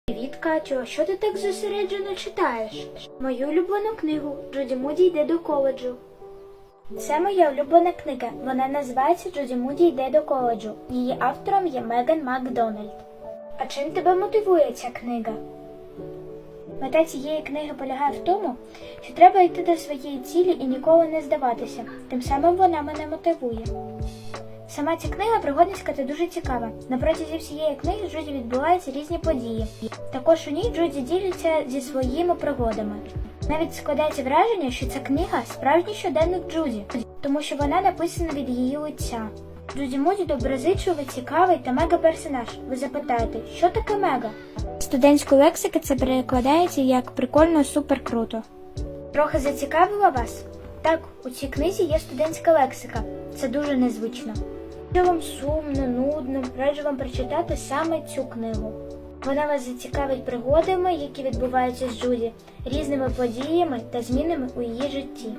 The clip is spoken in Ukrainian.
Привіт, Катю, а що ти так зосереджено читаєш? Мою улюблену книгу «Джуді Муді йде до коледжу». Це моя улюблена книга. Вона називається «Джуді Муді йде до коледжу». Її автором є Меган Макдональд. А чим тебе мотивує ця книга? Мета цієї книги полягає в тому, що треба йти до своєї цілі і ніколи не здаватися. Тим самим вона мене мотивує. Сама ця книга пригодницька та дуже цікава. На протязі всієї книги Джуді відбуваються різні події. Також у ній Джуді ділиться зі своїми пригодами. Навіть складається враження, що ця книга – справжній щоденник Джуді, тому що вона написана від її лиця. Джуді Муді доброзичливий, цікавий та мега-персонаж. Ви запитаєте, що таке мега? З студентської лексики це перекладається як «прикольно, супер, круто». Трохи зацікавила вас? Так, у цій книзі є студентська лексика. Це дуже незвично. Якщо вам сумно, нудно, раджу вам прочитати саме цю книгу. Вона вас зацікавить пригодами, які відбуваються з Джуді, різними подіями та змінами у її житті.